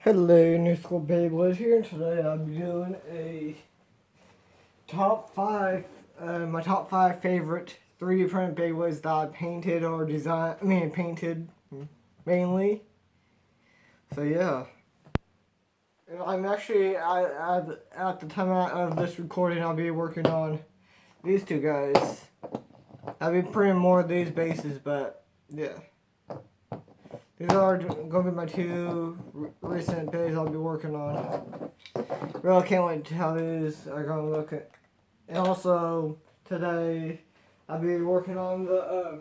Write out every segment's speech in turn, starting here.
Hello, New School Beyblade here, and today I'm doing a top 5, my top 5 favorite 3D printed Beyblades that I painted or painted mainly. So yeah. I'm actually, at the time of this recording, I'll be working on these two guys. I'll be printing more of these bases, but yeah. These are going to be my two recent days I'll be working on. Really can't wait to how these are going to look. And also, today, I'll be working on the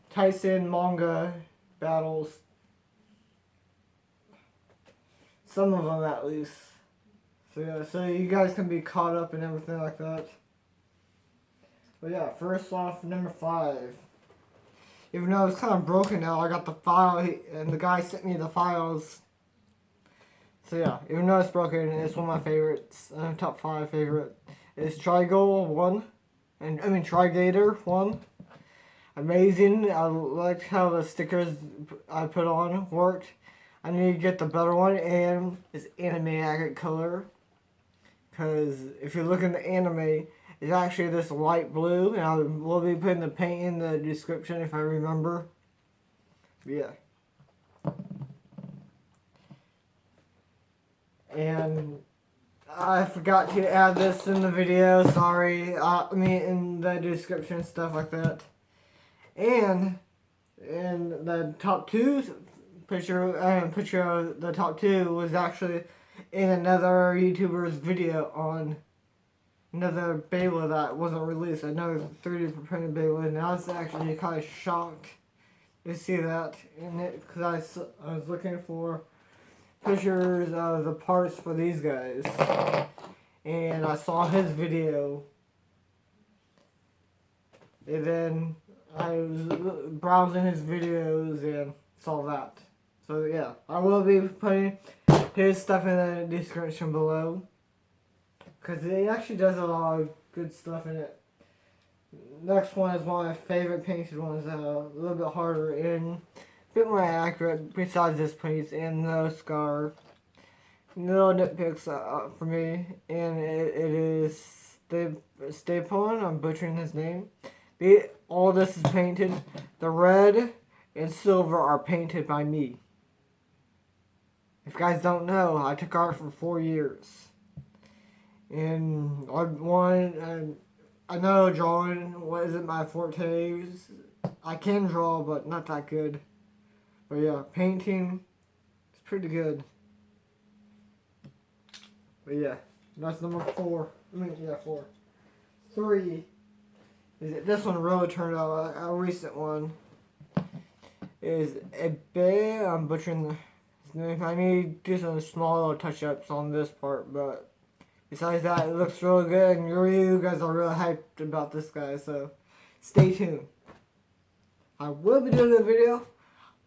Tyson manga battles. Some of them at least. So yeah, so you guys can be caught up and everything like that. But yeah, first off, number 5. Even though it's kind of broken now, I got the file, and the guy sent me the files. So yeah, even though it's broken, it's one of my favorites, top 5 favorite. It's Trigal 1, Trigator 1. Amazing, I liked how the stickers I put on worked. I need to get the better one, and it's Animatic color. Because if you look in the anime, it's actually this light blue, and I will be putting the paint in the description if I remember. But yeah. And I forgot to add this in the video, sorry. In the description and stuff like that. And in the top 2 picture of the top 2 was actually in another YouTuber's video on another Beyblade that wasn't released. Another 3D printed Beyblade, and I was actually kind of shocked to see that in it because I was looking for pictures of the parts for these guys, and I saw his video, and then I was browsing his videos and saw that. So yeah, I will be putting his stuff in the description below. Because he actually does a lot of good stuff in it. Next one is one of my favorite painted ones, a little bit harder and a bit more accurate besides this piece and the scar. No nitpicks for me. And it is Stapon, I'm butchering his name. All this is painted. The red and silver are painted by me. If you guys don't know, I took art for 4 years. And I know drawing wasn't my forte. I can draw, but not that good. But yeah, painting is pretty good. But yeah, that's number 4. 4. 3 is this one really turned out a recent one. Is Ebe. I'm butchering his name. I need to do some small little touch-ups on this part, but besides that, it looks really good, and you guys are really hyped about this guy, so stay tuned. I will be doing a video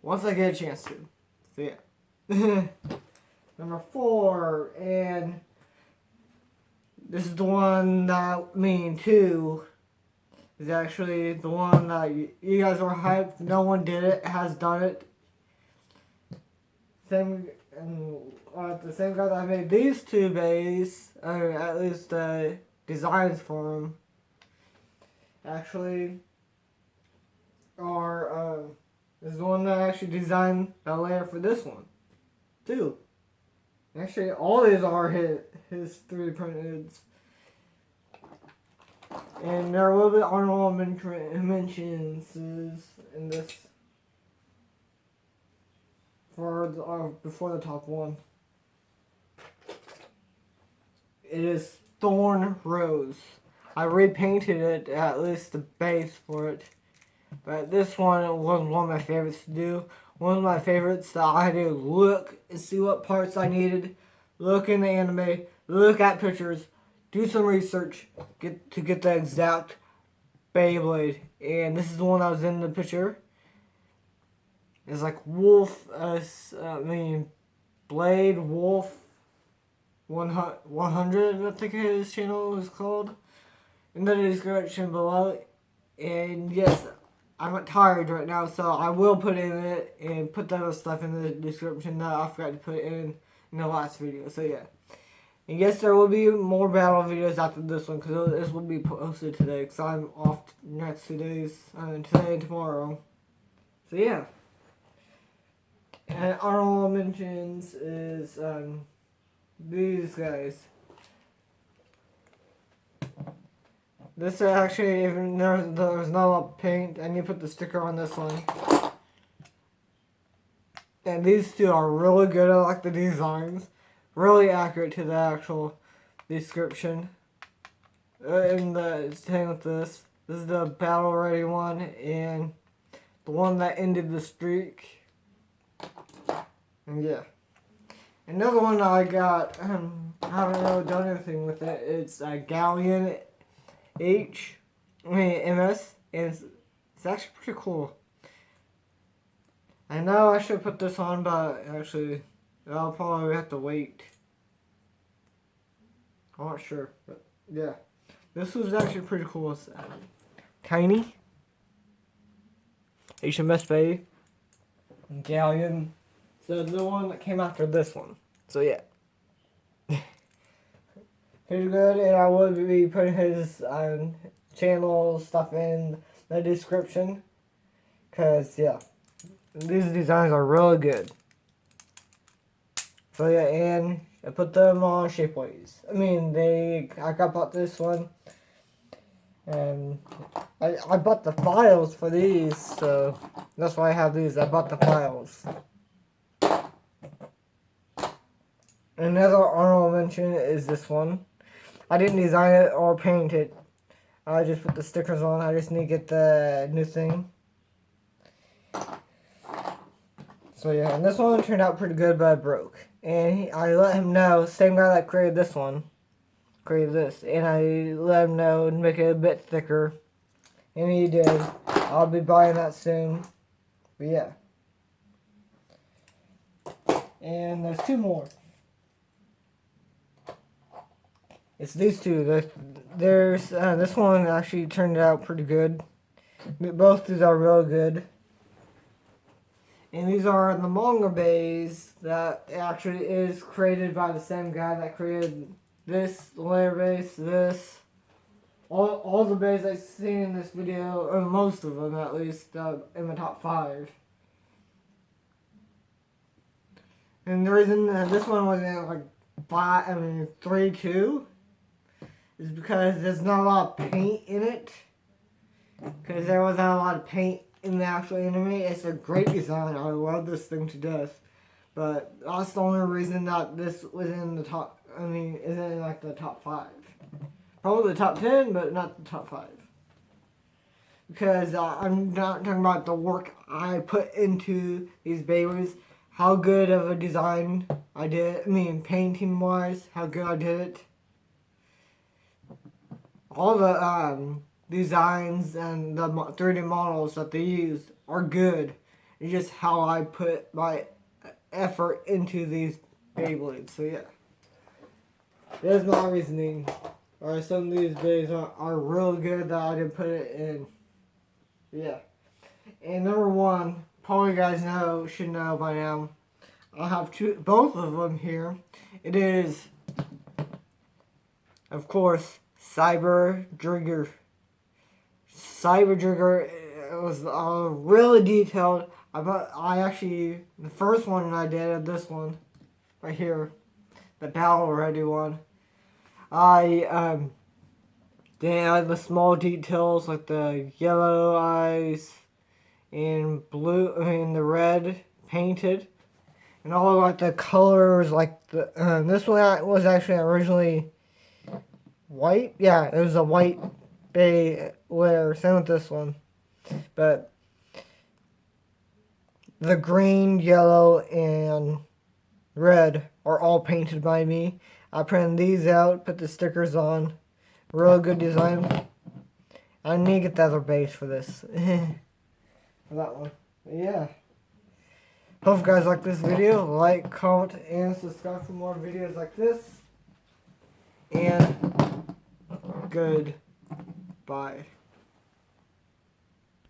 once I get a chance to. So yeah. Number 4, and this is the one that me too is actually the one that you guys are hyped. No one did it, has done it. The same guy that made these two bays, or at least the designs for them, actually is the one that actually designed the layer for this one, too. Actually, all these are his 3D printed. And there will be honorable mentions in this before the top 1. It is Thorn Rose. I repainted it, at least the base for it. But this one was one of my favorites to do. One of my favorites that I had to look and see what parts I needed. Look in the anime. Look at pictures. Do some research to get the exact Beyblade. And this is the one that was in the picture. It's like Wolf, Blade Wolf 100, I think his channel is called, in the description below. And yes, I'm tired right now, so I will put in it and put that other stuff in the description that I forgot to put in the last video. So yeah. And yes, there will be more battle videos after this one, because this will be posted today, because I'm off next 2 days, today and tomorrow. So yeah. And honorable mentions is these guys. This actually, even there's not a lot of paint, I need to put the sticker on this one. And these two are really good. I like the designs. Really accurate to the actual description. And the same with this. This is the battle ready one, and the one that ended the streak. And yeah. Another one I got, I haven't really done anything with it. It's a Galleon MS, and it's actually pretty cool. I know I should put this on, but actually, I'll probably have to wait. I'm not sure, but yeah. This was actually pretty cool. It's tiny. HMS Bay. Galleon. So the one that came after this one. So yeah. He's good, and I will be putting his channel stuff in the description. Because, yeah. These designs are really good. So yeah, and I put them on Shapeways. I mean, I bought this one. And I bought the files for these, so that's why I have these. I bought the files. Another honorable mention is this one. I didn't design it or paint it. I just put the stickers on. I just need to get the new thing. So yeah, and this one turned out pretty good, but I broke. And I let him know, same guy that created this one, created this. And I let him know and make it a bit thicker. And he did. I'll be buying that soon. But yeah. And there's two more. It's these two. There's this one actually turned out pretty good. Both these are real good. And these are the manga bays that actually is created by the same guy that created this, the layer base, this. All the bays I've seen in this video, or most of them at least, in the top 5. And the reason that this one wasn't like 3-2 is because there's not a lot of paint in it. Because there wasn't a lot of paint in the actual anime. It's a great design. I love this thing to death. But that's the only reason that this was in the top, isn't in like the top 5. Probably the top 10, but not the top 5. Because I'm not talking about the work I put into these babies. How good of a design I did. Painting wise, how good I did it. All the designs and the 3D models that they use are good. It's just how I put my effort into these Beyblades. So yeah, there's my reasoning. Alright, some of these bays are really good that I didn't put it in. Yeah. And number 1, probably you guys should know by now. I have both of them here. It is, of course, Cyber Trigger. Cyber Trigger was really detailed. I actually, the first one I did, this one, right here, the battle ready one, I did the small details like the yellow eyes and blue, the red painted, and all like the colors, like the this one was actually originally white. Yeah, it was a white bay layer. Same with this one, but the green, yellow, and red are all painted by me. I printed these out, put the stickers on. Really good design. I need to get the other base for this. For that one. But yeah. Hope you guys like this video. Like, comment, and subscribe for more videos like this. And goodbye.